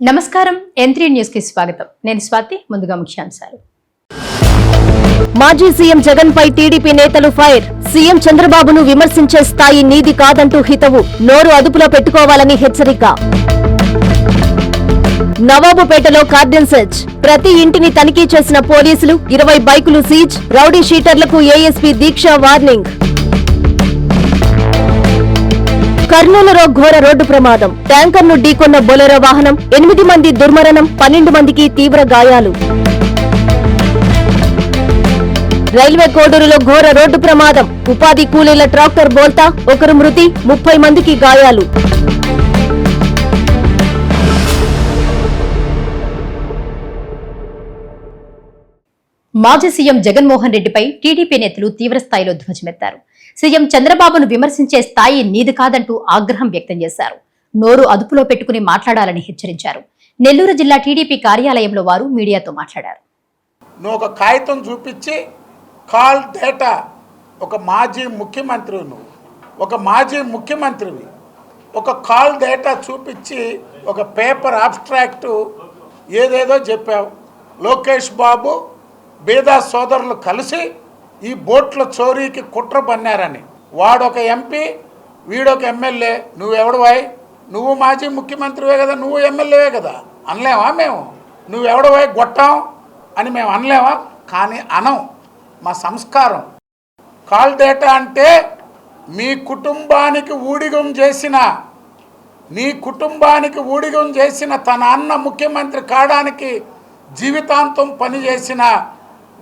నమస్కారం N3 news కి స్వాగతం. నేను స్వాతి. ముందుగా ముఖ్యాంశాలు. మాజీ సీఎం జగన్ పై టీడీపీ నేతలు ఫైర్. సీఎం చంద్రబాబును విమర్శించే స్థాయి నీది కాదంటూ హితవు. నోరు అదుపులో పెట్టుకోవాలని హెచ్చరిక. నవాబుపేటలో కార్డన్ సెర్చ్. ప్రతి ఇంటిని తనిఖీ చేసిన పోలీసులు. 20 బైకులు సీజ్. రౌడీ షీటర్లకు ఏఎస్పీ దీక్ష వార్నింగ్. కర్నూలులో ఘోర రోడ్డు ప్రమాదం. ట్యాంకర్ను ఢీకొన్న బొలెరో వాహనం. 8 మంది దుర్మరణం, 12 మందికి తీవ్ర గాయాలు. రైల్వే కోడూరులో ఘోర రోడ్డు ప్రమాదం. ఉపాధి కూలీల ట్రాక్టర్ బోల్తా, 1 మృతి, 30 మందికి గాయాలు. మాజీ సీఎం జగన్మోహన్ రెడ్డిపై టీడీపీ నేతలు తీవ్రస్థాయిలో ధ్వజమెత్తారు. సీఎం చంద్రబాబును విమర్శించే స్థాయి నీది కాదంటూ ఆగ్రహం వ్యక్తం చేశారు. నోరు అదుపులో పెట్టుకుని మాట్లాడాలని హెచ్చరించారు. నెల్లూరు జిల్లా టీడీపీ కార్యాలయంలో వారు మీడియాతో మాట్లాడారు. నువ్వు ఒక కాగితం చూపించి కాల్ డేటా, ఒక మాజీ ముఖ్యమంత్రి, ఒక మాజీ ముఖ్యమంత్రివి, ఒక కాల్ డేటా చూపించి ఒక పేపర్ అబ్స్ట్రాక్టు ఏదేదో చెప్పావు. లోకేష్ బాబు బీదా సోదరులు కలిసి ఈ బోట్ల చోరీకి కుట్ర పన్నారని. వాడొక ఎంపీ, వీడొక ఎమ్మెల్యే. నువ్వెవడవాయ్? నువ్వు మాజీ ముఖ్యమంత్రివే కదా, నువ్వు ఎమ్మెల్యేవే కదా. అనలేమా మేము? నువ్వెవడవాయ్ గొట్టాం అని మేము అనలేమా? కానీ అనం, మా సంస్కారం. కాల్ డేటా అంటే మీ కుటుంబానికి ఊడిగం చేసిన తన అన్న ముఖ్యమంత్రి కావడానికి జీవితాంతం పనిచేసిన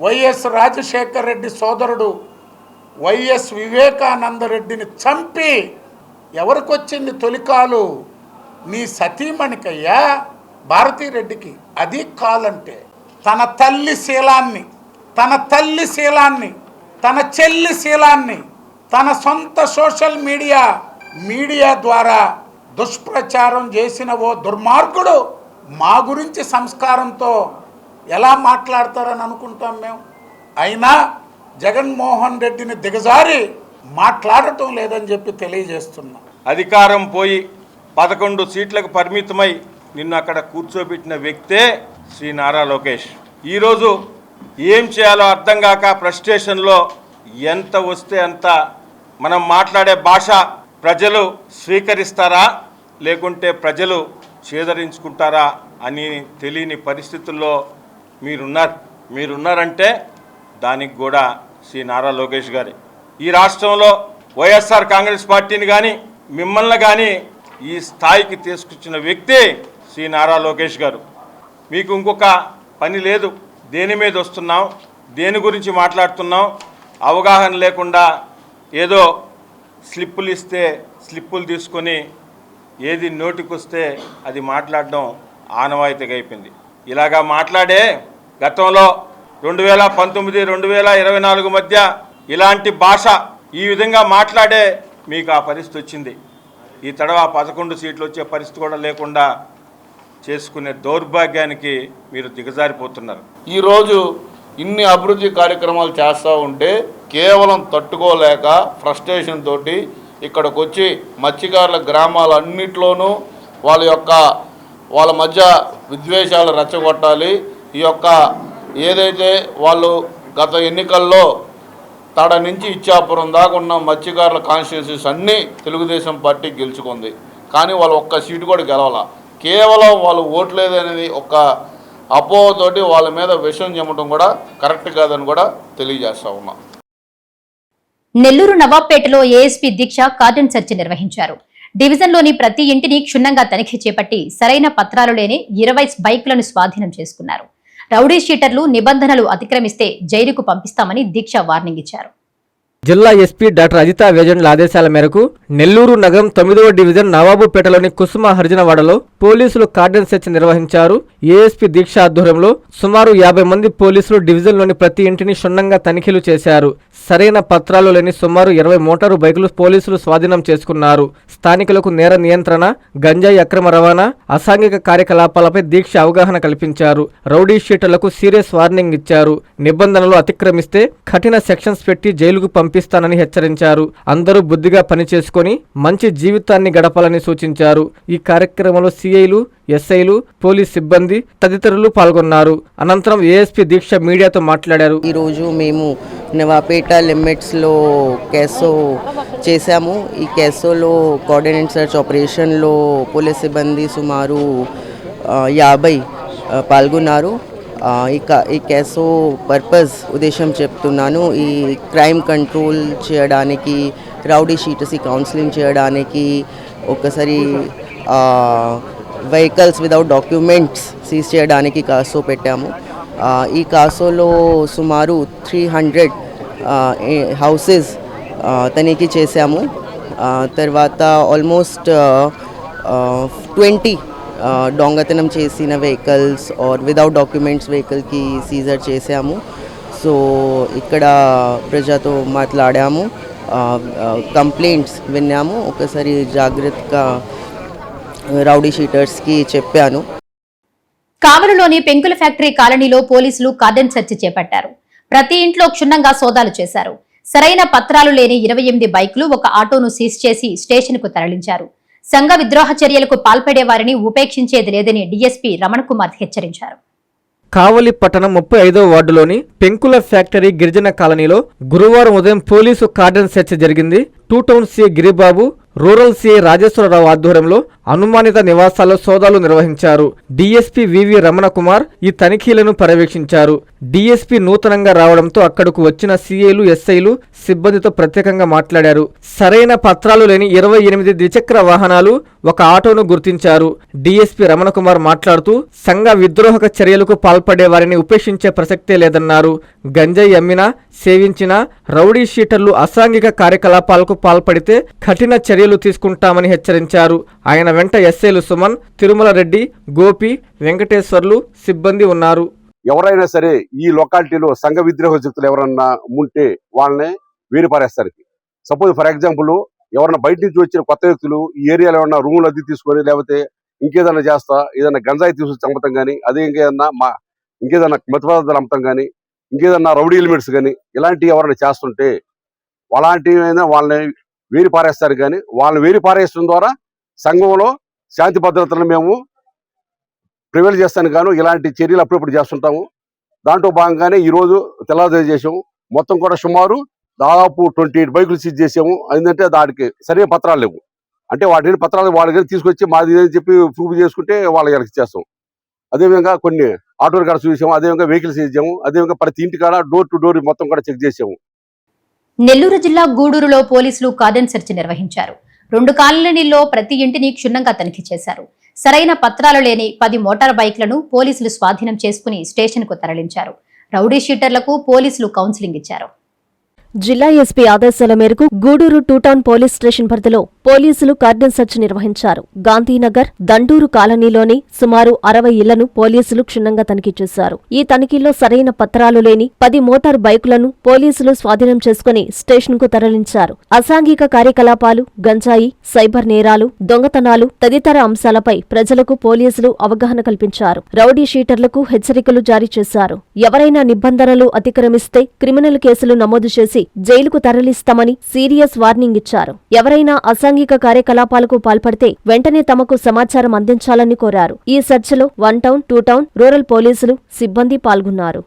వైఎస్ రాజశేఖర్ రెడ్డి సోదరుడు వైఎస్ వివేకానంద రెడ్డిని చంపి ఎవరికొచ్చింది తొలికాలు? నీ సతీమణికయ్యా, భారతీరెడ్డికి. అది కాలంటే తన తల్లి శీలాన్ని, తన చెల్లి శీలాన్ని తన సొంత సోషల్ మీడియా ద్వారా దుష్ప్రచారం చేసిన ఓ దుర్మార్గుడు మా గురించి సంస్కారంతో ఎలా మాట్లాడతారని అనుకుంటాం మేము. అయినా జగన్మోహన్ రెడ్డిని దిగజారి మాట్లాడటం లేదని చెప్పి తెలియజేస్తున్నాం. అధికారం పోయి 11 సీట్లకు పరిమితమై నిన్ను అక్కడ కూర్చోబెట్టిన వ్యక్తే శ్రీ నారా లోకేష్. ఈరోజు ఏం చేయాలో అర్థం కాక ఫ్రస్ట్రేషన్లో ఎంత వస్తే అంత మనం మాట్లాడే భాష ప్రజలు స్వీకరిస్తారా లేకుంటే ప్రజలు చేదరించుకుంటారా అని తెలియని పరిస్థితుల్లో మీరున్నారంటే దానికి కూడా శ్రీ నారా లోకేష్ గారి. ఈ రాష్ట్రంలో వైఎస్ఆర్ కాంగ్రెస్ పార్టీని కానీ మిమ్మల్ని కానీ ఈ స్థాయికి తీసుకొచ్చిన వ్యక్తి శ్రీ నారా లోకేష్ గారు. మీకు ఇంకొక పని లేదు. దేని మీద వస్తున్నాం, దేని గురించి మాట్లాడుతున్నాం అవగాహన లేకుండా ఏదో స్లిప్పులు ఇస్తే స్లిప్పులు తీసుకొని ఏది నోటికొస్తే అది మాట్లాడడం ఆనవాయితీగా అయిపోయింది. ఇలాగా మాట్లాడే గతంలో 2019, 2024 మధ్య ఇలాంటి భాష ఈ విధంగా మాట్లాడే మీకు ఆ పరిస్థితి వచ్చింది. ఈ తడవ 11 సీట్లు వచ్చే పరిస్థితి కూడా లేకుండా చేసుకునే దౌర్భాగ్యానికి మీరు దిగజారిపోతున్నారు. ఈరోజు ఇన్ని అభివృద్ధి కార్యక్రమాలు చేస్తూ ఉంటే కేవలం తట్టుకోలేక ఫ్రస్ట్రేషన్ తోటి ఇక్కడికి వచ్చి మత్స్యకారుల గ్రామాలన్నింటిలోనూ వాళ్ళ మధ్య విద్వేషాలు రెచ్చగొట్టాలి. ఈ యొక్క ఏదైతే వాళ్ళు గత ఎన్నికల్లో తడ నుంచి ఇచ్చాపురం దాకా ఉన్న మత్స్యకారుల కాన్స్టిట్యున్సీస్ అన్నీ తెలుగుదేశం పార్టీ గెలుచుకుంది. కానీ వాళ్ళు ఒక్క సీటు కూడా గెలవాల. కేవలం వాళ్ళు ఓట్లేదనేది ఒక అపోహతోటి వాళ్ళ మీద విషం చెమ్మటం కూడా కరెక్ట్ కాదని కూడా తెలియజేస్తా ఉన్నా. నెల్లూరు నవాబ్పేటలో ఏఎస్పీ దీక్ష కార్డన్ సెర్చ్ నిర్వహించారు. డివిజన్లోని ప్రతి ఇంటిని క్షుణ్ణంగా తనిఖీ చేపట్టి సరైన పత్రాలు లేని 20 బైకులను స్వాధీనం చేసుకున్నారు. రౌడీ షీటర్లు నిబంధనలు అతిక్రమిస్తే జైలుకు పంపిస్తామని దీక్ష వార్నింగ్ ఇచ్చారు. జిల్లా ఎస్పీ డాక్టర్ అజితా వేజండ్ల ఆదేశాల మేరకు నెల్లూరు నగరం 9వ డివిజన్ నవాబుపేటలోని కుసుమ హరిజనవాడలో పోలీసులు కార్డన్ సెర్చ్ నిర్వహించారు. ఏఎస్పీ దీక్ష ఆధ్వర్యంలో సుమారు 50 మంది పోలీసులు డివిజన్లోని ప్రతి ఇంటిని క్షుణ్ణంగా తనిఖీలు చేశారు. సరైన పత్రాలు లేని సుమారు 20 మోటారు బైకులు పోలీసులు స్వాధీనం చేసుకున్నారు. స్థానికులకు నేర నియంత్రణ, గంజాయి అక్రమ రవాణా, అసాంఘిక కార్యకలాపాలపై దీక్ష అవగాహన కల్పించారు. రౌడీ షీటర్లకు సీరియస్ వార్నింగ్ ఇచ్చారు. నిబంధనలు అతిక్రమిస్తే కఠిన సెక్షన్స్ పెట్టి జైలుకు పంపిస్తానని హెచ్చరించారు. అందరూ బుద్ధిగా పనిచేసుకుని మంచి జీవితాన్ని గడపాలని సూచించారు. ఈ కార్యక్రమంలో సిఐలు, ఎస్ఐలు, పోలీస్ సిబ్బంది తదితరులు పాల్గొన్నారు. అనంతరం ఏఎస్పీ దీక్ష మీడియాతో మాట్లాడారు. ఈరోజు మేము నవాపేట లిమిట్స్లో కేసో చేశాము. ఈ కేసోలో కోఆర్డినేట్ సర్చ్ ఆపరేషన్లో పోలీస్ సిబ్బంది సుమారు 50 పాల్గొన్నారు. ఈ కేసు పర్పస్ ఉద్దేశం చెప్తున్నాను. ఈ క్రైమ్ కంట్రోల్ చేయడానికి, రౌడీ షీటర్స్కి కౌన్సిలింగ్ చేయడానికి, ఒకసారి వెహికల్స్ వితౌట్ డాక్యుమెంట్స్ సీజ్ చేయడానికి కాసో పెట్టాము. ఈ కాసోలో సుమారు 300 హౌసెస్ తనిఖీ చేశాము. తర్వాత ఆల్మోస్ట్ 20 దొంగతనం చేసిన వెహికల్స్ ఆర్ వితౌట్ డాక్యుమెంట్స్ వెహికల్కి సీజర్ చేశాము. సో ఇక్కడ ప్రజలతో మాట్లాడాము, కంప్లైంట్స్ విన్నాము, ఒకసారి జాగ్రత్తగా రౌడీ షీటర్స్కి చెప్పాను. కావలిలోని పెంకుల ఫ్యాక్టరీ కాలనీలో పోలీసులు కార్డన్ సెర్చ్ చేపట్టారు. ప్రతి ఇంట్లో క్షుణ్ణంగా సోదాలు చేశారు. సరైన పత్రాలు లేని 28 బైకులు, ఒక ఆటోను సీజ్ చేసి స్టేషన్ కు తరలించారు. సంఘ విద్రోహ చర్యలకు పాల్పడే వారిని ఉపేక్షించేది లేదని డీఎస్పీ రమణ కుమార్ హెచ్చరించారు. కావలి పట్టణం 35వ వార్డులోని పెంకుల ఫ్యాక్టరీ గిరిజన కాలనీలో గురువారం ఉదయం పోలీసు కార్డన్ సెర్చ్ జరిగింది. 2 town CI Giribabu, rural CI Rajeswararao ఆధ్వర్యంలో అనుమానిత నివాసాల్లో సోదాలు నిర్వహించారు. డీఎస్పీ వివి రమణ కుమార్ ఈ తనిఖీలను పర్యవేక్షించారు. డీఎస్పీ నూతనంగా రావడంతో అక్కడకు వచ్చిన సిఐలు, ఎస్ఐలు సిబ్బందితో ప్రత్యేకంగా మాట్లాడారు. సరైన పత్రాలు లేని 28 ద్విచక్ర వాహనాలు, ఒక ఆటోను గుర్తించారు. డీఎస్పీ రమణ కుమార్ మాట్లాడుతూ సంఘ విద్రోహక చర్యలకు పాల్పడే వారిని ఉపేక్షించే ప్రసక్తే లేదన్నారు. గంజాయి అమ్మినా, సేవించినా, రౌడీ షీటర్లు అసాంఘిక కార్యకలాపాలకు పాల్పడితే కఠిన చర్యలు తీసుకుంటామని హెచ్చరించారు. ఆయన వెంట ఎస్ఐలు సుమన్, తిరుమల రెడ్డి, గోపి, వెంకటేశ్వర్లు సిబ్బంది ఉన్నారు. ఎవరైనా సరే ఈ లొకాలిటీలో సంఘ విద్రోహ శక్తులు ఎవరన్నా ఉంటే వాళ్ళని వేరుపారేస్తారు. సపోజ్ ఫర్ ఎగ్జాంపుల్ ఎవరన్నా బయట నుంచి వచ్చిన కొత్త వ్యక్తులు ఈ ఏరియాలో ఏమన్నా రూములు అద్దె తీసుకొని, లేకపోతే ఇంకేదన్నా చేస్తా ఏదైనా గంజాయి తీసుకొచ్చి చంపటం కానీ, అదే ఇంకేదన్నా మత్తు పదార్థాలు అమ్మటం కానీ, ఇంకేదన్నా రౌడీ ఎలిమెంట్స్ కానీ ఇలాంటివి ఎవరైనా చేస్తుంటే అలాంటివి వాళ్ళని వేరు పారేస్తారు. కానీ వాళ్ళని వేరు పారేయడం ద్వారా సంఘంలో శాంతి భద్రతలను మేము ప్రివైల్ చేస్తాను గాను ఇలాంటి చర్యలు అప్పుడప్పుడు చేస్తుంటాము. దాంట్లో భాగంగానే ఈరోజు తెల్లవారు చేసాము. మొత్తం కూడా సుమారు దాదాపు 28 బైకులు సీజ్ చేసాము. ఏంటంటే దానికి సరైన పత్రాలు లేవు. అంటే వాటి పత్రాలు వాళ్ళకి తీసుకొచ్చి మాది అని చెప్పి ప్రూఫ్ చేసుకుంటే వాళ్ళకి ఇచ్చేస్తాం. అదేవిధంగా కొన్ని ఆటోలు కాడ చూసాము, అదేవిధంగా వెహికల్స్ ఇచ్చాము, అదేవిధంగా ప్రతి ఇంటి కాడ డోర్ టు డోర్ మొత్తం కూడా చెక్ చేసాము. నెల్లూరు జిల్లా గూడూరులో పోలీసులు కార్డన్ సెర్చ్ నిర్వహించారు. 2 కాలనీల్లో ప్రతి ఇంటిని క్షుణ్ణంగా తనిఖీ చేశారు. సరైన పత్రాలు లేని 10 మోటార్ బైక్లను పోలీసులు స్వాధీనం చేసుకుని స్టేషన్ కు తరలించారు. రౌడీ షీటర్లకు పోలీసులు కౌన్సిలింగ్ ఇచ్చారు. జిల్లా ఎస్పీ ఆదేశాల మేరకు గూడూరు 2 టౌన్ పోలీస్ స్టేషన్ పరిధిలో పోలీసులు కార్డన్ సెర్చ్ నిర్వహించారు. గాంధీనగర్, దండూరు కాలనీలోని సుమారు 60 ఇళ్లను పోలీసులు క్షుణ్ణంగా తనిఖీ చేశారు. ఈ తనిఖీల్లో సరైన పత్రాలు లేని 10 మోటార్ బైకులను పోలీసులు స్వాధీనం చేసుకుని స్టేషన్ కు తరలించారు. అసాంఘిక కార్యకలాపాలు, గంజాయి, సైబర్ నేరాలు, దొంగతనాలు తదితర అంశాలపై ప్రజలకు పోలీసులు అవగాహన కల్పించారు. రౌడీ షీటర్లకు హెచ్చరికలు జారీ చేశారు. ఎవరైనా నిబంధనలు అతిక్రమిస్తే క్రిమినల్ కేసులు నమోదు చేసి జైలుకు తరలిస్తామని సీరియస్ వార్నింగ్ ఇచ్చారు. ఎవరైనా అసాంఘిక కార్యకలాపాలకు పాల్పడితే వెంటనే తమకు సమాచారం అందించాలని కోరారు. ఈ సెర్చ్లో 1 టౌన్, 2 టౌన్ రూరల్ పోలీసులు సిబ్బంది పాల్గొన్నారు.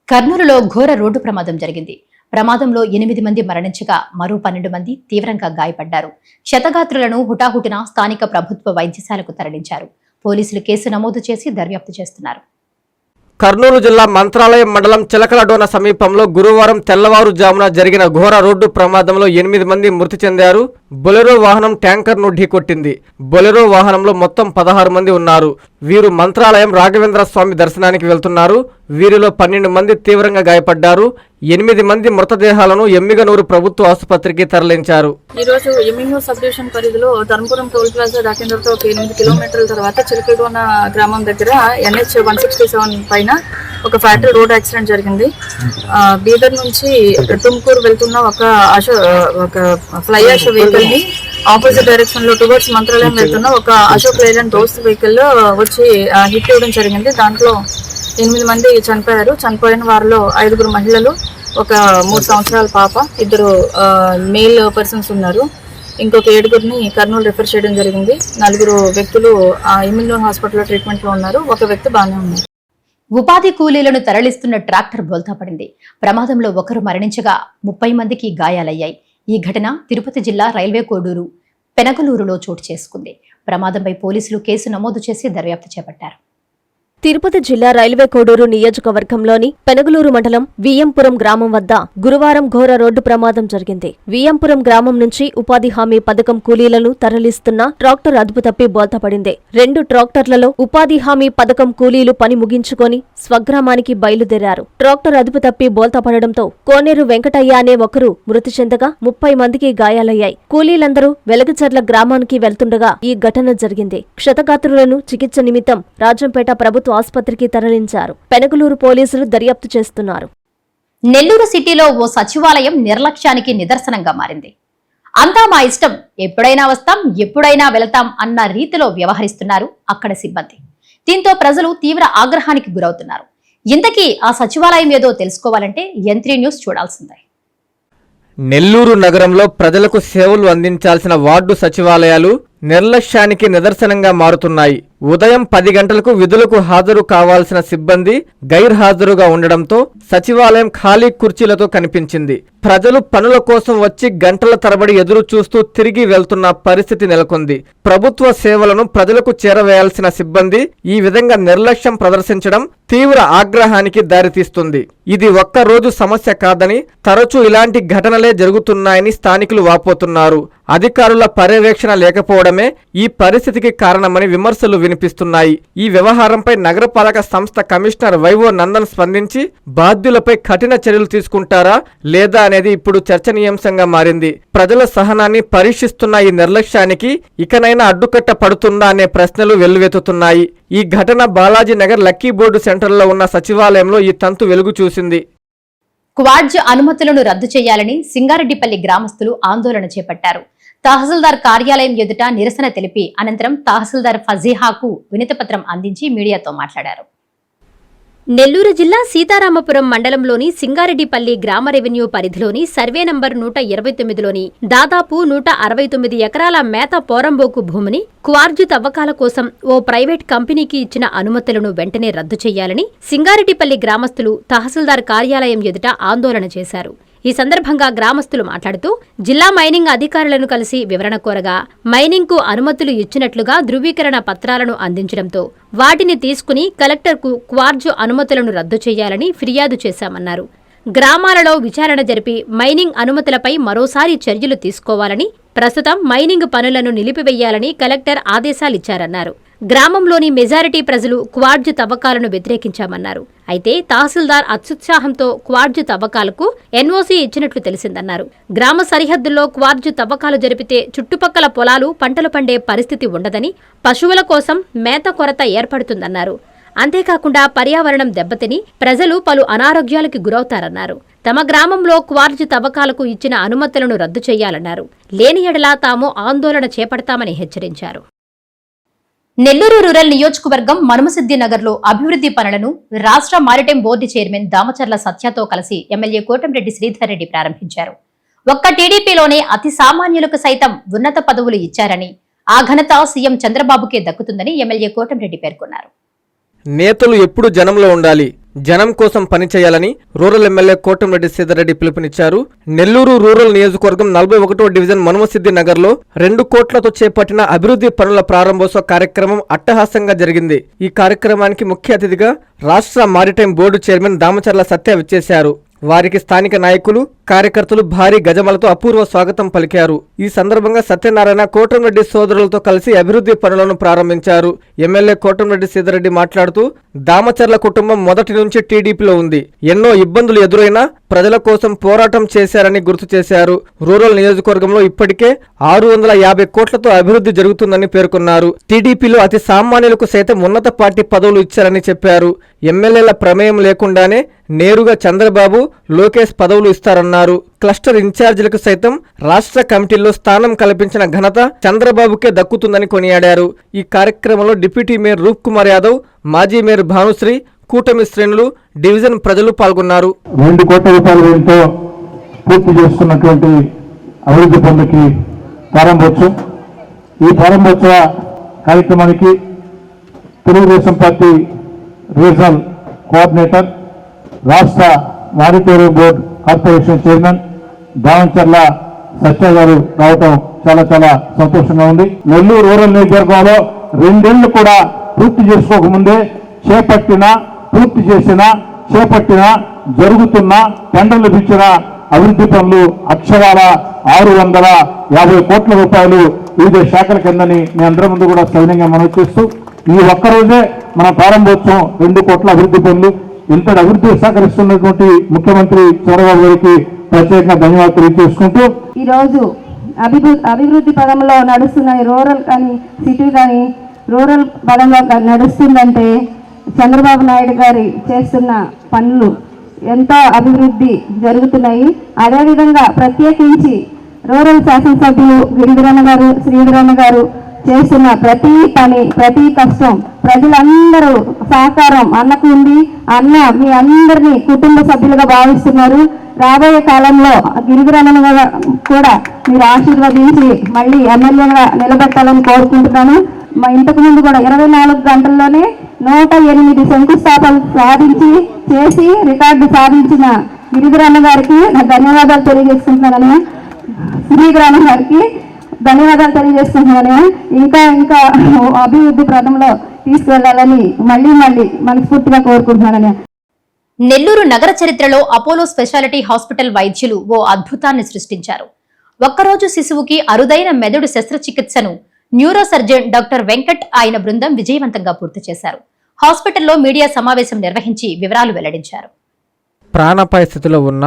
కర్నూలులో ఘోర రోడ్డు ప్రమాదం జరిగింది. ప్రమాదంలో 8 మంది మరణించగా మరో 12 మంది తీవ్రంగా గాయపడ్డారు. క్షతగాత్రులను హుటాహుటిన స్థానిక ప్రభుత్వ వైద్యశాలకు తరలించారు. పోలీసులు కేసు నమోదు చేసి దర్యాప్తు చేస్తున్నారు. కర్నూలు జిల్లా మంత్రాలయం మండలం చిలకలడోన సమీపంలో గురువారం తెల్లవారుజామున జరిగిన ఘోర రోడ్డు ప్రమాదంలో 8 మంది మృతి చెందారు. బొలెరో వాహనం ట్యాంకర్ను ఢీకొట్టింది. బొలెరో వాహనంలో మొత్తం 16 మంది ఉన్నారు. వీరు మంత్రాలయం రాఘవేంద్ర స్వామి దర్శనానికి వెళ్తున్నారు. వీరిలో 12 మంది తీవ్రంగా గాయపడ్డారు. 8 మంది మృతదేహాలను ఎమ్మిగనూరు ప్రభుత్వ ఆసుపత్రికి తరలించారు. ఈ రోజు ఎమ్మిగనూరు సబ్ డివిజన్ పరిధిలో ధర్మపురం టోల్ ప్లాజా దాటిన తర్వాత ఒక 8 కిలోమీటర్ల తర్వాత చిలకలడోన గ్రామం దగ్గర NH 167 పైన ఒక ఫ్యాక్టరీ రోడ్ యాక్సిడెంట్ జరిగింది. బీదర్ నుంచి తుమ్కూరు వెళ్తున్న ఒక ఫ్లై యాష్ వెహికల్ ని ఆపోజిట్ డైరెక్షన్ లో టువర్డ్స్ మంత్రాలయం వెళ్తున్న ఒక అశోక్ లేలాండ్ దోస్త్ వెహికల్ లో వచ్చి హిట్ ఇవ్వడం జరిగింది. దాంట్లో 8 మంది చనిపోయారు. చనిపోయిన వారిలో 5 మహిళలు, ఒక 3 సంవత్సరాల పాప, 2 మేల్ పర్సన్స్ ఉన్నారు. ఇంకొక 7గురిని కర్నూలు రిఫర్ చేయడం జరిగింది. 4 వ్యక్తులు ఎమ్మిగ్నూర్ హాస్పిటల్లో ట్రీట్మెంట్లో ఉన్నారు. ఒక వ్యక్తి బాగానే ఉన్నారు. ఉపాధి కూలీలను తరలిస్తున్న ట్రాక్టర్ బోల్తా పడింది. ప్రమాదంలో ఒకరు మరణించగా 30 మందికి గాయాలయ్యాయి. ఈ ఘటన తిరుపతి జిల్లా రైల్వే కోడూరు పెనగలూరులో చోటు చేసుకుంది. ప్రమాదంపై పోలీసులు కేసు నమోదు చేసి దర్యాప్తు చేపట్టారు. తిరుపతి జిల్లా రైల్వే కోడూరు నియోజకవర్గంలోని పెనగలూరు మండలం వియ్యంపురం గ్రామం వద్ద గురువారం ఘోర రోడ్డు ప్రమాదం జరిగింది. వియ్యంపురం గ్రామం నుంచి ఉపాధి హామీ పథకం కూలీలను తరలిస్తున్న ట్రాక్టర్ అదుపు తప్పి బోల్తాపడింది. 2 ట్రాక్టర్లలో ఉపాధి హామీ పథకం కూలీలు పని ముగించుకొని స్వగ్రామానికి బయలుదేరారు. ట్రాక్టర్ అదుపు తప్పి బోల్తాపడడంతో కోనేరు వెంకటయ్య అనే ఒకరు మృతి చెందగా 30 మందికి గాయాలయ్యాయి. కూలీలందరూ వెలగచర్ల గ్రామానికి వెళ్తుండగా ఈ ఘటన జరిగింది. క్షతగాత్రులను చికిత్స నిమిత్తం రాజంపేట ప్రభుత్వ ఆసుపత్రికి తరలించారు. పెనగలూరు పోలీసులు దర్యాప్తు చేస్తున్నారు. నెల్లూరు సిటీలో ఓ సచివాలయం నిర్లక్ష్యానికి నిదర్శనంగా మారింది. అంతా మా ఇష్టం, ఎప్పుడైనా వస్తాం, ఎప్పుడైనా వెళతాం అన్న రీతిలో వ్యవహరిస్తున్నారు అక్కడ సిబ్బంది. దీంతో ప్రజలు తీవ్ర ఆగ్రహానికి గురవుతున్నారు. ఇంతకీ ఆ సచివాలయం ఏదో తెలుసుకోవాలంటే N3 న్యూస్ చూడాల్సిందే. నెల్లూరు నగరంలో ప్రజలకు సేవలు అందించాల్సిన వార్డు సచివాలయాలు నిర్లక్ష్యానికి నిదర్శనంగా మారుతున్నాయి. ఉదయం 10 గంటలకు విధులకు హాజరు కావాల్సిన సిబ్బంది గైర్హాజరుగా ఉండడంతో సచివాలయం ఖాళీ కుర్చీలతో కనిపించింది. ప్రజలు పనుల కోసం వచ్చి గంటల తరబడి ఎదురు చూస్తూ తిరిగి వెళ్తున్న పరిస్థితి నెలకొంది. ప్రభుత్వ సేవలను ప్రజలకు చేరవేయాల్సిన సిబ్బంది ఈ విధంగా నిర్లక్ష్యం ప్రదర్శించడం తీవ్ర ఆగ్రహానికి దారితీస్తుంది. ఇది ఒక్కరోజు సమస్య కాదని, తరచూ ఇలాంటి ఘటనలే జరుగుతున్నాయని స్థానికులు వాపోతున్నారు. అధికారుల పర్యవేక్షణ లేకపోవడమే ఈ పరిస్థితికి కారణమని విమర్శలు వినిపిస్తున్నాయి. ఈ వ్యవహారంపై నగరపాలక సంస్థ కమిషనర్ వైవో నందన్ స్పందించి బాధ్యులపై కఠిన చర్యలు తీసుకుంటారా లేదా అనేది ఇప్పుడు చర్చనీయాంశంగా మారింది. ప్రజల సహనాన్ని పరీక్షిస్తున్న ఈ నిర్లక్ష్యానికి ఇకనైనా అడ్డుకట్ట పడుతుందా అనే ప్రశ్నలు వెల్లువెత్తుతున్నాయి. ఈ ఘటన బాలాజీ నగర్ లక్కీ బోర్డు సెంటర్లో ఉన్న సచివాలయంలో ఈ తంతు వెలుగు చూసింది. క్వాడ్జ్ అనుమతులను రద్దు చేయాలని సింగారెడ్డిపల్లి గ్రామస్తులు ఆందోళన చేపట్టారు. తహసీల్దార్ కార్యాలయం ఎదుట నిరసన తెలిపి అనంతరం తహసీల్దార్ ఫజీహాకు వినతిపత్రం అందించి మీడియాతో మాట్లాడారు. నెల్లూరు జిల్లా సీతారామపురం మండలంలోని సింగారెడ్డిపల్లి గ్రామ రెవెన్యూ పరిధిలోని సర్వే నంబర్ 129లోని దాదాపు 169 ఎకరాల మేత పోరంబోకు భూమిని క్వార్జు తవ్వకాల కోసం ఓ ప్రైవేట్ కంపెనీకి ఇచ్చిన అనుమతులను వెంటనే రద్దు చేయాలని సింగారెడ్డిపల్లి గ్రామస్తులు తహసీల్దార్ కార్యాలయం ఎదుట ఆందోళన చేశారు. ఈ సందర్భంగా గ్రామస్తులు మాట్లాడుతూ జిల్లా మైనింగ్ అధికారులను కలిసి వివరణ కోరగా మైనింగ్కు అనుమతులు ఇచ్చినట్లుగా ధృవీకరణ పత్రాలను అందించడంతో వాటిని తీసుకుని కలెక్టర్కు క్వార్జు అనుమతులను రద్దు చేయాలని ఫిర్యాదు చేశామన్నారు. గ్రామాలలో విచారణ జరిపి మైనింగ్ అనుమతులపై మరోసారి చర్యలు తీసుకోవాలని, ప్రస్తుతం మైనింగ్ పనులను నిలిపివేయాలని కలెక్టర్ ఆదేశాలిచ్చారన్నారు. గ్రామంలోని మెజారిటీ ప్రజలు క్వార్జు తవ్వకాలను వ్యతిరేకించామన్నారు. అయితే తహసీల్దార్ అత్యుత్సాహంతో క్వార్జు తవ్వకాలకు ఎన్ఓసీ ఇచ్చినట్లు తెలిసిందన్నారు. గ్రామ సరిహద్దుల్లో క్వార్జు తవ్వకాలు జరిపితే చుట్టుపక్కల పొలాలు పంటలు పండే పరిస్థితి ఉండదని, పశువుల కోసం మేత కొరత ఏర్పడుతుందన్నారు. అంతేకాకుండా పర్యావరణం దెబ్బతిని ప్రజలు పలు అనారోగ్యాలకు గురవుతారన్నారు. తమ గ్రామంలో క్వార్జు తవ్వకాలకు ఇచ్చిన అనుమతులను రద్దు చేయాలన్నారు. లేని ఎడల తాము ఆందోళన చేపడతామని హెచ్చరించారు. నెల్లూరు రూరల్ నియోజకవర్గం మనుమసిద్ది నగర్లో అభివృద్ధి పనులను రాష్ట్ర మారిటైమ్ బోర్డు చైర్మన్ దామచర్ల సత్యతో కలిసి ఎమ్మెల్యే కోటంరెడ్డి శ్రీధర్ రెడ్డి ప్రారంభించారు. ఒక్క టీడీపీలోనే అతి సామాన్యులకు సైతం ఉన్నత పదవులు ఇచ్చారని, ఆ ఘనత సీఎం చంద్రబాబుకే దక్కుతుందని ఎమ్మెల్యే కోటంరెడ్డి పేర్కొన్నారు. నేతలు ఎప్పుడు జనంలో ఉండాలి, జనం కోసం పనిచేయాలని రూరల్ ఎమ్మెల్యే కోటంరెడ్డి శ్రీధర్ రెడ్డి పిలుపునిచ్చారు. నెల్లూరు రూరల్ నియోజకవర్గం 41వ డివిజన్ మనుమసిద్ది నగర్లో 2 కోట్లతో చేపట్టిన అభివృద్ధి పనుల ప్రారంభోత్సవ కార్యక్రమం అట్టహాసంగా జరిగింది. ఈ కార్యక్రమానికి ముఖ్య అతిథిగా రాష్ట్ర మారిటైమ్ బోర్డు చైర్మన్ దామచర్ల సత్య విచ్చేశారు. వారికి స్థానిక నాయకులు, కార్యకర్తలు భారీ గజమలతో అపూర్వ స్వాగతం పలికారు. ఈ సందర్భంగా సత్యనారాయణ కోటంరెడ్డి సోదరులతో కలిసి అభివృద్ధి పనులను ప్రారంభించారు. ఎమ్మెల్యే కోటంరెడ్డి శ్రీధర్ మాట్లాడుతూ దామచర్ల కుటుంబం మొదటి నుంచి టీడీపీలో ఉంది. ఎన్నో ఇబ్బందులు ఎదురైనా ప్రజల కోసం పోరాటం చేశారని గుర్తు చేశారు. రూరల్ నియోజకవర్గంలో ఇప్పటికే 650 కోట్లతో అభివృద్ధి జరుగుతుందని పేర్కొన్నారు. టీడీపీలో అతి సామాన్యులకు సైతం ఉన్నత పార్టీ పదవులు ఇచ్చారని చెప్పారు. ఎమ్మెల్యేల ప్రమేయం లేకుండానే నేరుగా చంద్రబాబు, లోకేష్ పదవులు ఇస్తారన్నారు. క్లస్టర్ ఇన్ఛార్జీలకు సైతం రాష్ట్ర కమిటీల్లో స్థానం కల్పించిన ఘనత చంద్రబాబుకే దక్కుతుందని కొనియాడారు. ఈ కార్యక్రమంలో డిప్యూటీ మేయర్ రూప్ కుమార్ యాదవ్, మాజీ మేయర్ భానుశ్రీ, కూటమి శ్రేణులు, డివిజన్ ప్రజలు పాల్గొన్నారు. 2 కోట్ల రూపాయల వ్యయంతో పూర్తి చేస్తున్నటువంటి అభివృద్ధి పనులకి ప్రారంభోత్సవం. ఈ ప్రారంభోత్సవ కార్యక్రమానికి తెలుగుదేశం పార్టీ రీజనల్ కోఆర్డినేటర్, రాష్ట్ర మానిటరింగ్ బోర్డు కార్పొరేషన్ చైర్మన్ దావంచర్ల సత్య గారు రావటం చాలా చాలా సంతోషంగా ఉంది. నెల్లూరు రూరల్ నియోజకవర్గంలో 2 ఏళ్లు కూడా పూర్తి చేసుకోకముందే చేపట్టిన జరుగుతున్న టెండర్లు ఇచ్చిన అభివృద్ధి పనులు అక్షరాల 650 కోట్ల రూపాయలు వివిధ శాఖల కిందని మీ అందరి ముందు కూడా సవినయంగా మనవి చేస్తూ, ఈ ఒక్కరోజే మన ప్రారంభోత్సవం 2 కోట్ల అభివృద్ధి పనులు. ఇంతటి అభివృద్ధి సహకరిస్తున్నటువంటి ముఖ్యమంత్రి చంద్రబాబు గారికి ప్రత్యేకంగా ధన్యవాదాలు తెలియజేసుకుంటూ, ఈరోజు అభివృద్ధి పదంలో నడుస్తున్న రూరల్ కానీ సిటీ కానీ రూరల్ పదంలో నడుస్తుందంటే చంద్రబాబు నాయుడు గారి చేస్తున్న పనులు ఎంతో అభివృద్ధి జరుగుతున్నాయి. అదేవిధంగా ప్రత్యేకించి రూరల్ శాసనసభ్యులు గిరిధరన్న గారు, శ్రీధరన్న గారు చేస్తున్న ప్రతి పని, ప్రతి కష్టం ప్రజలందరూ సహకారం అన్నకు ఉంది. అన్న మీ అందరినీ కుటుంబ సభ్యులుగా భావిస్తున్నారు. రాబోయే కాలంలో గిరిధరన్న కూడా మీరు ఆశీర్వదించి మళ్ళీ ఎమ్మెల్యేగా నిలబెట్టాలని కోరుకుంటున్నాను. ఇంతకు ముందు కూడా 24 గంటల్లోనే 108 శంకుస్థాపనలు చేసి రికార్డు సాధించిన గిరిధరన్న గారికి ధన్యవాదాలు తెలియజేసుకుంటున్నానని, శ్రీధరన్న గారికి ధన్యవాదాలు తెలియజేస్తున్నాను. ఇంకా అభివృద్ధి ప్రదంలో తీసుకువెళ్లాలని మళ్ళీ మనస్ఫూర్తిగా కోరుకుంటున్నానని. నెల్లూరు నగర చరిత్రలో అపోలో స్పెషాలిటీ హాస్పిటల్ వైద్యులు ఓ అద్భుతాన్ని సృష్టించారు. ఒక్కరోజు శిశువుకి అరుదైన మెదడు శస్త్రచికిత్సను న్యూరో సర్జన్ డాక్టర్ వెంకట్ ఆయన బృందం విజయవంతంగా పూర్తి చేశారు. హాస్పిటల్లో మీడియా సమావేశం నిర్వహించి వివరాలు వెల్లడించారు. ప్రాణాపాయ స్థితిలో ఉన్న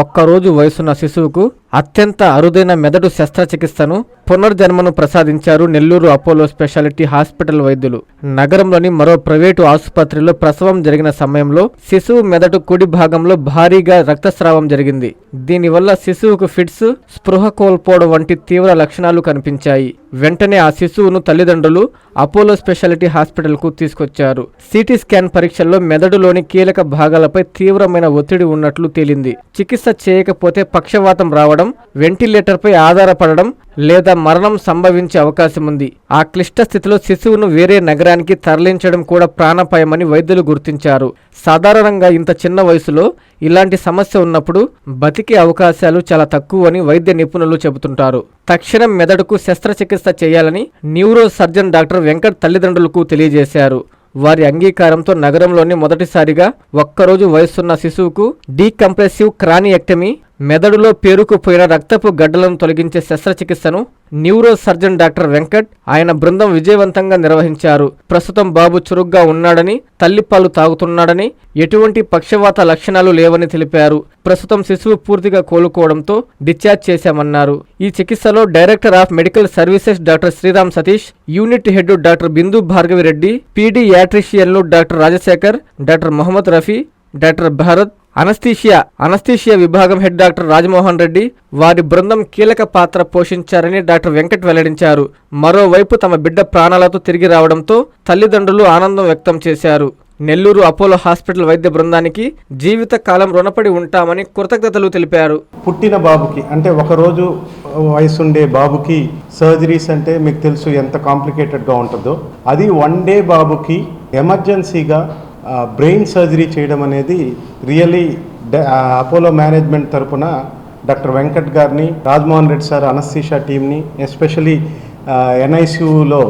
ఒక్కరోజు వయసున్న శిశువుకు అత్యంత అరుదైన మెదడు శస్త్రచికిత్సను పునర్జన్మను ప్రసాదించారు నెల్లూరు అపోలో స్పెషాలిటీ హాస్పిటల్ వైద్యులు. నగరంలోని మరో ప్రైవేటు ఆసుపత్రిలో ప్రసవం జరిగిన సమయంలో శిశువు మెదడు కుడి భాగంలో భారీగా రక్తస్రావం జరిగింది. దీనివల్ల శిశువుకు ఫిట్స్, స్పృహ కోల్పోవడం వంటి తీవ్ర లక్షణాలు కనిపించాయి. వెంటనే ఆ శిశువును తల్లిదండ్రులు అపోలో స్పెషాలిటీ హాస్పిటల్కు తీసుకొచ్చారు. సిటీ స్కాన్ పరీక్షల్లో మెదడులోని కీలక భాగాలపై తీవ్రమైన ఒత్తిడి ఉన్నట్లు తేలింది. చికిత్స చేయకపోతే పక్షవాతం రావడం, వెంటిలేటర్పై ఆధారపడడం లేదా మరణం సంభవించే అవకాశం ఉంది. ఆ క్లిష్ట స్థితిలో శిశువును వేరే నగరానికి తరలించడం కూడా ప్రాణాపాయమని వైద్యులు గుర్తించారు. సాధారణంగా ఇంత చిన్న వయసులో ఇలాంటి సమస్య ఉన్నప్పుడు బతికే అవకాశాలు చాలా తక్కువని వైద్య నిపుణులు చెబుతుంటారు. తక్షణం మెదడుకు శస్త్రచికిత్స చేయాలని న్యూరో సర్జన్ డాక్టర్ వెంకట్ తల్లిదండ్రులకు తెలియజేశారు. వారి అంగీకారంతో నగరంలోని మొదటిసారిగా ఒక్కరోజు వయసున్న శిశువుకు డీకంప్రెసివ్ క్రానియెక్టమీ, మెదడులో పేరుకుపోయిన రక్తపు గడ్డలను తొలగించే శస్త్రచికిత్సను న్యూరో సర్జన్ డాక్టర్ వెంకట్ ఆయన బృందం విజయవంతంగా నిర్వహించారు. ప్రస్తుతం బాబు చురుగ్గా ఉన్నాడని, తల్లిపాలు తాగుతున్నాడని, ఎటువంటి పక్షవాత లక్షణాలు లేవని తెలిపారు. ప్రస్తుతం శిశువు పూర్తిగా కోలుకోవడంతో డిశ్చార్జ్ చేశామన్నారు. ఈ చికిత్సలో director of medical services doctor Sriram Satish, unit head doctor Bindu Bhargavi Reddy, పీడియాట్రిషియన్లు doctor Rajasekhar, doctor Mohammed Rafi, doctor Bharat, anaesthesia విభాగం హెడ్ డాక్టర్ రాజమోహన్ రెడ్డి వారి బృందం కీలక పాత్ర పోషించారని డాక్టర్ వెంకట్ వెల్లడించారు. మరోవైపు తమ బిడ్డ ప్రాణాలతో తిరిగి రావడంతో తల్లిదండ్రులు ఆనందం వ్యక్తం చేశారు. నెల్లూరు అపోలో హాస్పిటల్ వైద్య బృందానికి జీవితకాలం రుణపడి ఉంటామని కృతజ్ఞతలు తెలిపారు. పుట్టిన బాబుకి అంటే ఒకరోజు వయసుండే బాబుకి సర్జరీస్ అంటే మీకు తెలుసు ఎంత కాంప్లికేటెడ్గా ఉంటుందో, అది 1 డే బాబుకి ఎమర్జెన్సీగా బ్రెయిన్ సర్జరీ చేయడం అనేది రియల్లీ అపోలో మేనేజ్మెంట్ తరపున డాక్టర్ వెంకట్ గారిని, రాజ్మోహన్ రెడ్డి సార్ అనస్థీషియా టీమ్ని, ఎస్పెషలీ NICUలో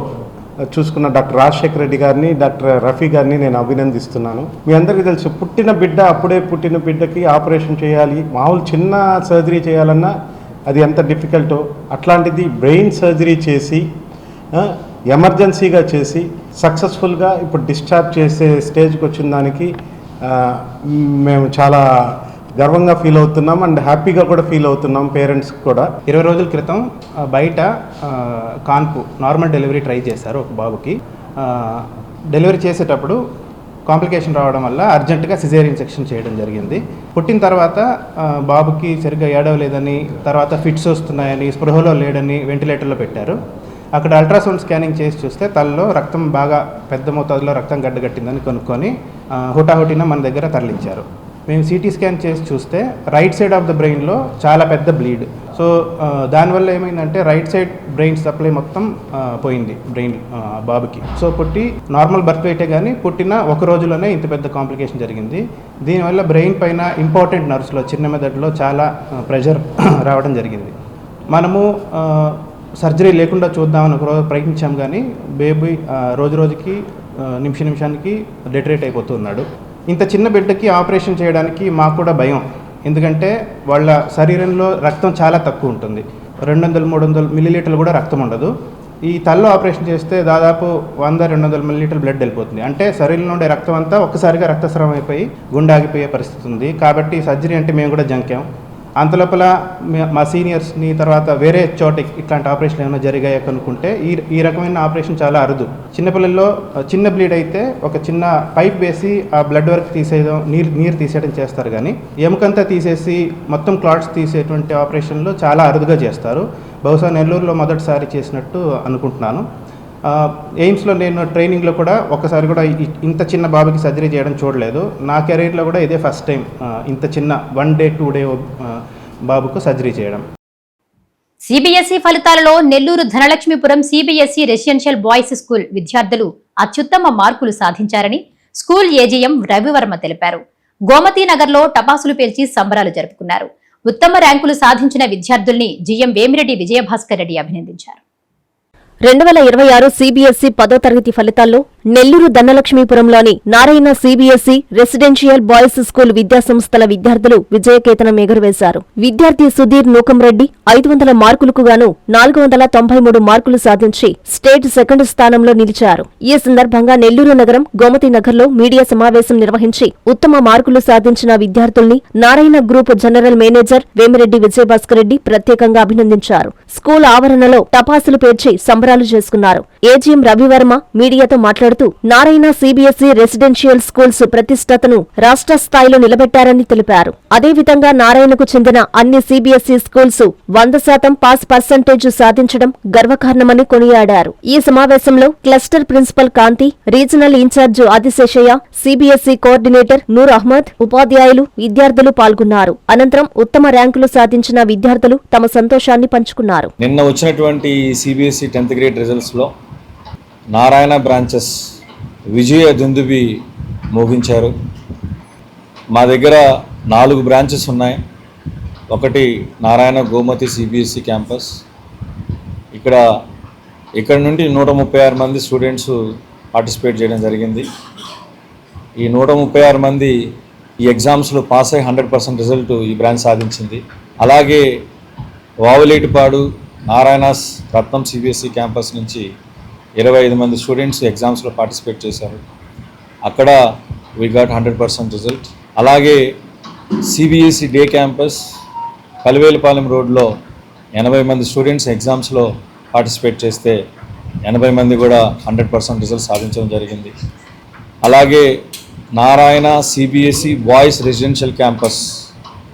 చూసుకున్న డాక్టర్ రాజశేఖర్ రెడ్డి గారిని, డాక్టర్ రఫీ గారిని నేను అభినందిస్తున్నాను. మీ అందరికీ తెలుసు అప్పుడే పుట్టిన బిడ్డకి ఆపరేషన్ చేయాలి, మామూలు చిన్న సర్జరీ చేయాలన్నా అది ఎంత డిఫికల్టో, అట్లాంటిది బ్రెయిన్ సర్జరీ చేసి ఎమర్జెన్సీగా చేసి సక్సెస్ఫుల్గా ఇప్పుడు డిశ్చార్జ్ చేసే స్టేజ్కి వచ్చిన దానికి మేము చాలా గర్వంగా ఫీల్ అవుతున్నాం అండ్ హ్యాపీగా కూడా ఫీల్ అవుతున్నాం. పేరెంట్స్కి కూడా 20 రోజుల క్రితం బయట కాన్పు నార్మల్ డెలివరీ ట్రై చేశారు ఒక బాబుకి. డెలివరీ చేసేటప్పుడు కాంప్లికేషన్ రావడం వల్ల అర్జెంటుగా సిజేరియన్ సెక్షన్ చేయడం జరిగింది. పుట్టిన తర్వాత బాబుకి సరిగ్గా ఏడవలేదని, తర్వాత ఫిట్స్ వస్తున్నాయని, స్పృహలో లేడని వెంటిలేటర్లో పెట్టారు. అక్కడ అల్ట్రాసౌండ్ స్కానింగ్ చేసి చూస్తే తలలో రక్తం బాగా పెద్ద మోతాదులో రక్తం గడ్డగట్టిందని కనుక్కొని హుటాహుటిన మన దగ్గర తరలించారు. మేము సిటీ స్కాన్ చేసి చూస్తే రైట్ సైడ్ ఆఫ్ ద బ్రెయిన్లో చాలా పెద్ద బ్లీడ్. సో దానివల్ల ఏమైందంటే రైట్ సైడ్ బ్రెయిన్ సప్లై మొత్తం పోయింది బ్రెయిన్ బాబుకి. సో పుట్టి నార్మల్ బర్త్ వెయిటే కానీ పుట్టిన ఒక రోజులోనే ఇంత పెద్ద కాంప్లికేషన్ జరిగింది. దీనివల్ల బ్రెయిన్ పైన ఇంపార్టెంట్ నర్వ్స్లో చిన్న మెదడులో చాలా ప్రెషర్ రావడం జరిగింది. మనము సర్జరీ లేకుండా చూద్దామని ఒక రోజు ప్రయత్నించాం, కానీ బేబీ రోజు రోజుకి నిమిషానికి డెటరేట్ అయిపోతున్నాడు. ఇంత చిన్న బిడ్డకి ఆపరేషన్ చేయడానికి మాకు కూడా భయం, ఎందుకంటే వాళ్ళ శరీరంలో రక్తం చాలా తక్కువ ఉంటుంది. 200-300 మిల్లీలీటర్లు కూడా రక్తం ఉండదు. ఈ తల్లో ఆపరేషన్ చేస్తే దాదాపు 100-200 మిల్లీలీటర్ బ్లడ్ వెళ్ళిపోతుంది. అంటే శరీరంలో ఉండే రక్తం అంతా ఒక్కసారిగా రక్తస్రావం అయిపోయి గుండె ఆగిపోయే పరిస్థితి ఉంది. కాబట్టి సర్జరీ అంటే మేము కూడా జంకాం. అంతలోపల మా సీనియర్స్ని తర్వాత వేరే చోట ఇట్లాంటి ఆపరేషన్లు ఏమైనా జరిగాయో కనుక్కుంటే ఈ రకమైన ఆపరేషన్ చాలా అరుదు. చిన్నపిల్లల్లో చిన్న బ్లీడ్ అయితే ఒక చిన్న పైప్ వేసి ఆ బ్లడ్ వరకు తీసేయడం, నీరు తీసేయడం చేస్తారు, కానీ ఎముకంతా తీసేసి మొత్తం క్లాట్స్ తీసేటువంటి ఆపరేషన్లు చాలా అరుదుగా చేస్తారు. బహుశా నెల్లూరులో మొదటిసారి చేసినట్టు అనుకుంటున్నాను. ఎయిమ్స్లో నేను ట్రైనింగ్లో కూడా ఒకసారి కూడా ఇంత చిన్న బాబుకి సర్జరీ చేయడం చూడలేదు. నా కెరీర్లో కూడా ఇదే ఫస్ట్ టైం ఇంత చిన్న 1 డే 2 డే బాబుకు సర్జరీ చేయడం. సిబిఎస్ఈ ఫలితాలలో Nellore Dhanalakshmipuram CBSE residential boys school విద్యార్థులు అత్యుత్తమ మార్కులు సాధించారని స్కూల్ ఏజీఎం రవివర్మ తెలిపారు. గోమతీ నగర్లో టపాసులు పేల్చి సంబరాలు జరుపుకున్నారు. ఉత్తమ ర్యాంకులు సాధించిన విద్యార్థుల్ని జీఎం వేమిరెడ్డి విజయభాస్కర్ రెడ్డి అభినందించారు. 2026 సిబిఎస్ఈ 10వ తరగతి ఫలితాల్లో నెల్లూరు ధనలక్ష్మీపురంలోని Narayana CBSE residential boys school విద్యాసంస్థల విద్యార్థులు విజయకేతనం ఎగురవేశారు. విద్యార్థి సుధీర్ నూకంరెడ్డి 500 మార్కులకు గాను 493 మార్కులు సాధించి స్టేట్ సెకండ్ స్థానంలో నిలిచారు. ఈ సందర్భంగా నెల్లూరు నగరం గోమతి నగర్లో మీడియా సమావేశం నిర్వహించి ఉత్తమ మార్కులు సాధించిన విద్యార్థుల్ని Narayana group general manager Vemireddy Vijayabhaskar Reddy ప్రత్యేకంగా అభినందించారు. స్కూల్ ఆవరణలో టపాసులు పేర్చి సంబరాలు చేసుకున్నారు. ఏజీఎం రవివర్మ మీడియాతో మాట్లాడుతూ నారాయణ సిబిఎస్ఈ రెసిడెన్షియల్ స్కూల్స్ ప్రతిష్టతను రాష్ట్ర స్థాయిలో నిలబెట్టారని తెలిపారు. అదేవిధంగా నారాయణకు చెందిన అన్ని సిబిఎస్ఈ స్కూల్స్ 100% పాస్ పర్సెంటేజ్ సాధించడం గర్వకారణమని కొనియాడారు. ఈ సమావేశంలో cluster principal Kanti, regional incharge Adiseshaiah, CBSE coordinator Noor Ahmed, ఉపాధ్యాయులు, విద్యార్థులు పాల్గొన్నారు. అనంతరం ఉత్తమ ర్యాంకులు సాధించిన విద్యార్థులు తమ సంతోషాన్ని పంచుకున్నారు. నిన్న వచ్చినటువంటి సిబిఎస్ఈ 10th గ్రేడ్ రిజల్ట్స్లో నారాయణ బ్రాంచెస్ విజయ దుందుబి మోగించారు. మా దగ్గర 4 బ్రాంచెస్ ఉన్నాయి. ఒకటి నారాయణ గోమతి సిబిఎస్ఈ క్యాంపస్. ఇక్కడ నుండి 136 మంది స్టూడెంట్స్ పార్టిసిపేట్ చేయడం జరిగింది. ఈ 136 మంది ఈ ఎగ్జామ్స్లో పాస్ అయ్యి 100% రిజల్ట్ ఈ బ్రాంచ్ సాధించింది. అలాగే వావులేటిపాడు నారాయణస్ రత్నం సిబిఎస్ఈ క్యాంపస్ నుంచి 25 మంది స్టూడెంట్స్ ఎగ్జామ్స్లో పార్టిసిపేట్ చేశారు. అక్కడ వీ గాట్ 100% రిజల్ట్. అలాగే సిబిఎస్ఈ డే క్యాంపస్ పలివేలుపాలెం రోడ్లో 80 మంది స్టూడెంట్స్ ఎగ్జామ్స్లో పార్టిసిపేట్ చేస్తే 80 మంది కూడా 100% రిజల్ట్ సాధించడం జరిగింది. అలాగే Narayana CBSE boys residential campus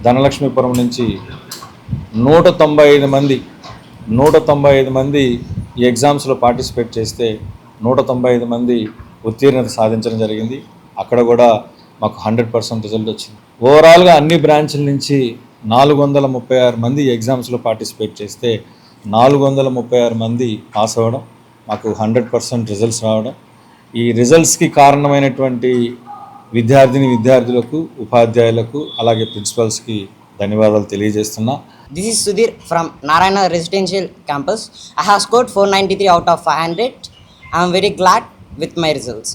Dhanalakshmipuram నుంచి 195 మంది ఈ ఎగ్జామ్స్లో పార్టిసిపేట్ చేస్తే 195 మంది ఉత్తీర్ణత సాధించడం జరిగింది. అక్కడ కూడా మాకు 100% రిజల్ట్ వచ్చింది. ఓవరాల్గా అన్ని బ్రాంచ్ల నుంచి 436 మంది ఎగ్జామ్స్లో పార్టిసిపేట్ చేస్తే 436 మంది పాస్ అవ్వడం, మాకు 100% రిజల్ట్స్ రావడం. ఈ రిజల్ట్స్కి కారణమైనటువంటి విద్యార్థులకు, ఉపాధ్యాయులకు, అలాగే ప్రిన్సిపల్స్కి ధన్యవాదాలు తెలియజేస్తున్నా. This is Sudhir from Narayana Residential Campus. I have scored 493 out of 500. I am very glad with my results.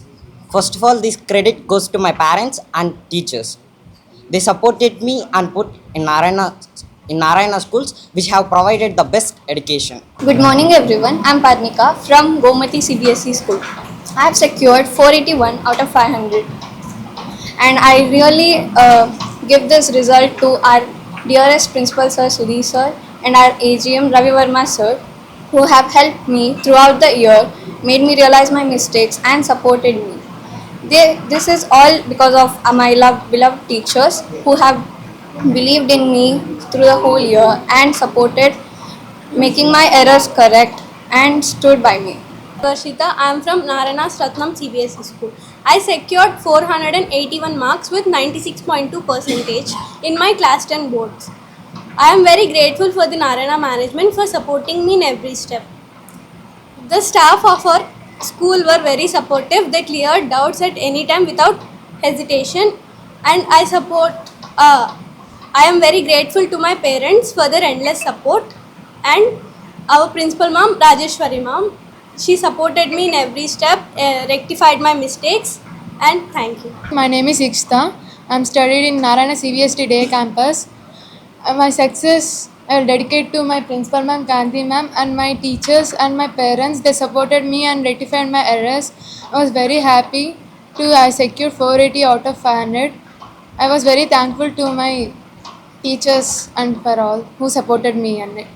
First of all, this credit goes to my parents and teachers. They supported me and put in Narayana schools, which have provided the best education. Good morning everyone. I am Padnika from Gomati CBSE school. I have secured 481 out of 500. And I really give this result to our dearest principal sir Sudhir sir and our AGM Ravi Verma sir, who have helped me throughout the year, made me realize my mistakes and supported me. This is all because of my beloved teachers who have believed in me through the whole year and supported making my errors correct and stood by me. Varshita, I am from Narayana Ratnam CBSE school. I secured 481 marks with 96.2% in my class 10 boards. I am very grateful for the Narayana management for supporting me in every step. The staff of our school were very supportive. They cleared doubts at any time without hesitation, and I am very grateful to my parents for their endless support, and our principal mom, Rajeshwari mom. She supported me in every step, rectified my mistakes, and thank you. My name is Ikshita. I am studied in Narayana CBST Day campus. My success I will dedicate to my principal ma'am, Gandhi ma'am, and my teachers and my parents. They supported me and rectified my errors. I was very happy I secured 480 out of 500. I was very thankful to my teachers and for all who supported me and it.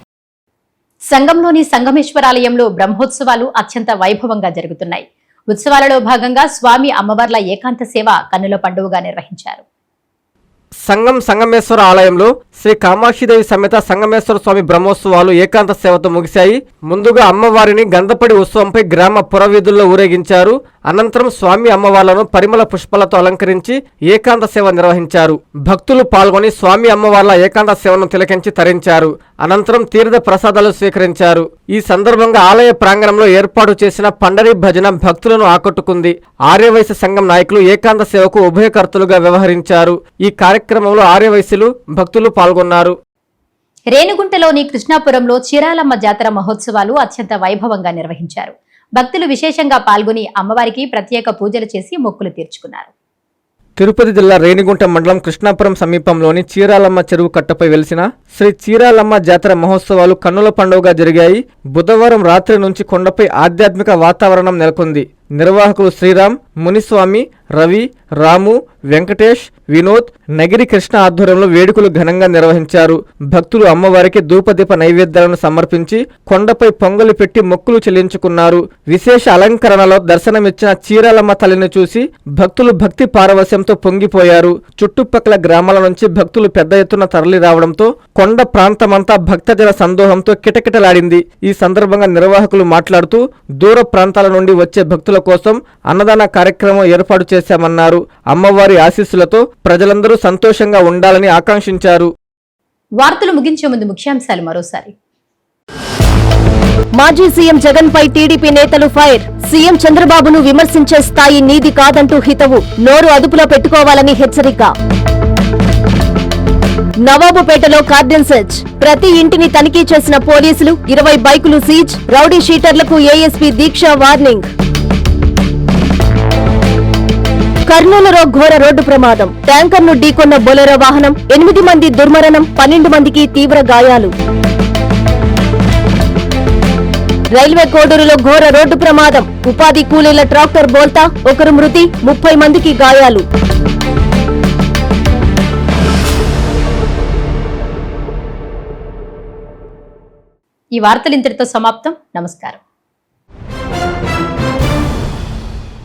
సంగంలోని సంగమేశ్వరాలయంలో బ్రహ్మోత్సవాలు అత్యంత వైభవంగా జరుగుతున్నాయి. ఉత్సవాలలో భాగంగా స్వామి అమ్మవార్ల ఏకాంత సేవ కన్నుల పండుగగా నిర్వహించారు. సంగమేశ్వర ఆలయంలో శ్రీ కామాక్షిదేవి సమేత సంగమేశ్వర స్వామి బ్రహ్మోత్సవాలు ఏకాంత సేవతో ముగిశాయి. ముందుగా అమ్మవారిని గంధపడి ఉత్సవంపై గ్రామ పురవీధుల్లో ఊరేగించారు. అనంతరం స్వామి అమ్మవార్లను పరిమళ పుష్పాలతో అలంకరించి ఏకాంత సేవ నిర్వహించారు. భక్తులు పాల్గొని స్వామి అమ్మవార్ల ఏకాంత సేవను తిలకించి తరించారు. అనంతరం తీర్థ ప్రసాదాలు స్వీకరించారు. ఈ సందర్భంగా ఆలయ ప్రాంగణంలో ఏర్పాటు చేసిన పండరీ భజన భక్తులను ఆకట్టుకుంది. ఆర్యవైశ్య సంఘం నాయకులు ఏకాంత సేవకు ఉభయకర్తలుగా వ్యవహరించారు. ఈ కార్యక్రమంలో ఆర్యవైశ్యులు భక్తులు పాల్గొన్నారు. రేణిగుంటలోని కృష్ణాపురంలో చీరాలమ్మ జాతర మహోత్సవాలు అత్యంత వైభవంగా నిర్వహించారు. భక్తులు విశేషంగా పాల్గొని అమ్మవారికి ప్రత్యేక పూజలు చేసి మొక్కులు తీర్చుకున్నారు. తిరుపతి జిల్లా రేణిగుంట మండలం కృష్ణాపురం సమీపంలోని చీరాలమ్మ చెరువు కట్టపై వెలిసిన శ్రీ చీరాలమ్మ జాతర మహోత్సవాలు కన్నుల పండుగగా జరిగాయి. బుధవారం రాత్రి నుంచి కొండపై ఆధ్యాత్మిక వాతావరణం నెలకొంది. నిర్వాహకులు శ్రీరామ్, మునిస్వామి, రవి, రాము, వెంకటేష్, వినోద్, నగిరి కృష్ణ ఆధ్వర్యంలో వేడుకలు ఘనంగా నిర్వహించారు. భక్తులు అమ్మవారికి ధూపదీప నైవేద్యాలను సమర్పించి కొండపై పొంగలి పెట్టి మొక్కులు చెల్లించుకున్నారు. విశేష అలంకరణలో దర్శనమిచ్చిన చీరాలమ్మ తల్లిని చూసి భక్తులు భక్తి పారవశ్యంతో పొంగిపోయారు. చుట్టుపక్కల గ్రామాల నుంచి భక్తులు పెద్ద ఎత్తున తరలి రావడంతో కొండ ప్రాంతమంతా భక్తజన సందోహంతో కిటకిటలాడింది. ఈ సందర్భంగా నిర్వాహకులు మాట్లాడుతూ దూర ప్రాంతాల నుండి వచ్చే భక్తుల కోసం అన్నదాన కార్యక్రమం ఏర్పాటు చేశామన్నారు. అమ్మవారి ఆశీస్సులతో ప్రజలందరూ సంతోషంగా ఉండాలని ఆకాంక్షించారు. వార్తలు ముగించే ముందు ముఖ్యాంశాలు మరోసారి. మాజీ సీఎం జగన్ పై టీడీపీ నేతలు ఫైర్. సీఎం చంద్రబాబును విమర్శించే స్థాయి నీది కాదంటూ హితవు. నోరు అదుపులో పెట్టుకోవాలని హెచ్చరిక. నవాబుపేటలో కార్డన్ సెర్చ్. ప్రతి ఇంటిని తనిఖీ చేసిన పోలీసులు. 20 బైకులు సీజ్. రౌడీ షీటర్లకు ఏఎస్పీ దీక్ష వార్నింగ్. కర్నూలులో ఘోర రోడ్డు ప్రమాదం. ట్యాంకర్ను ఢీకొన్న బొలెరో వాహనం. 8 మంది దుర్మరణం, 12 మందికి తీవ్ర గాయాలు. రైల్వే కోడూరులో ఘోర రోడ్డు ప్రమాదం. ఉపాధి కూలీల ట్రాక్టర్ బోల్తా, 1 మృతి, 30 మందికి గాయాలు. ఈ వార్తలు ఇంతటితో సమాప్తం. నమస్కారం.